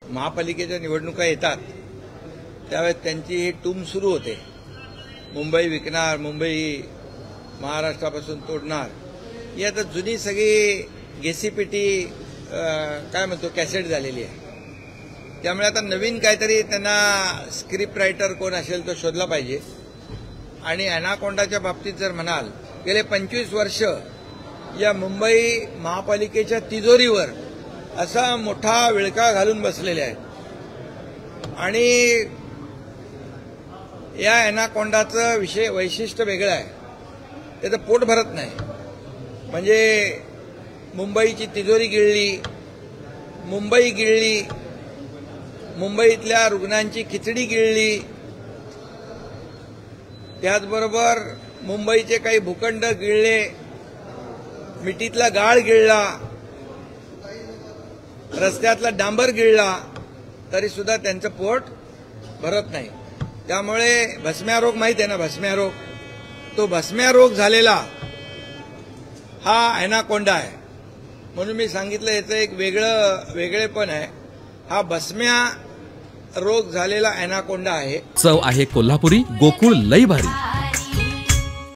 महापालिकेच्या निवडणुका येतात त्यावेळेस त्यांची ही टूम सुरू होते. मुंबई विकणार, मुंबई महाराष्ट्रापासून तोडणार, ही आता जुनी सगळी गेसीपीटी काय म्हणतो कॅसेट झालेली आहे. त्यामुळे आता नवीन काहीतरी त्यांना स्क्रिप्ट रायटर कोण असेल तो शोधला पाहिजे. आणि अॅनाकोंडाच्या बाबतीत जर म्हणाल, गेले 25 वर्ष या मुंबई महापालिकेच्या तिजोरीवर असा मोठा विळका घालून बसलेले आहेत. आणि या अॅनाकोंडाचं वैशिष्ट्य वेगळं आहे. त्याचं पोट भरत नाही. म्हणजे मुंबईची तिजोरी गिळली, मुंबई गिळली, मुंबईतल्या रुग्णांची खिचडी गिळली, त्याचबरोबर मुंबईचे काही भूखंड गिळले, मिठीतला गाळ गिळला, रस्त्यातला डांबर गिळला, तरी सुद्धा त्यांचं पोट भरत नाही. त्यामुळे भस्म्या रोग माहिती आहे ना, भस्म्या रोग, तो भस्म्या रोग झालेला हा अॅनाकोंडा आहे. म्हणून मी सांगितलं याचं एक वेगळेपण आहे. हा भस्म्या रोग झालेला अॅनाकोंडा आहे. चव आहे कोल्हापुरी, गोकुळ लई भारी.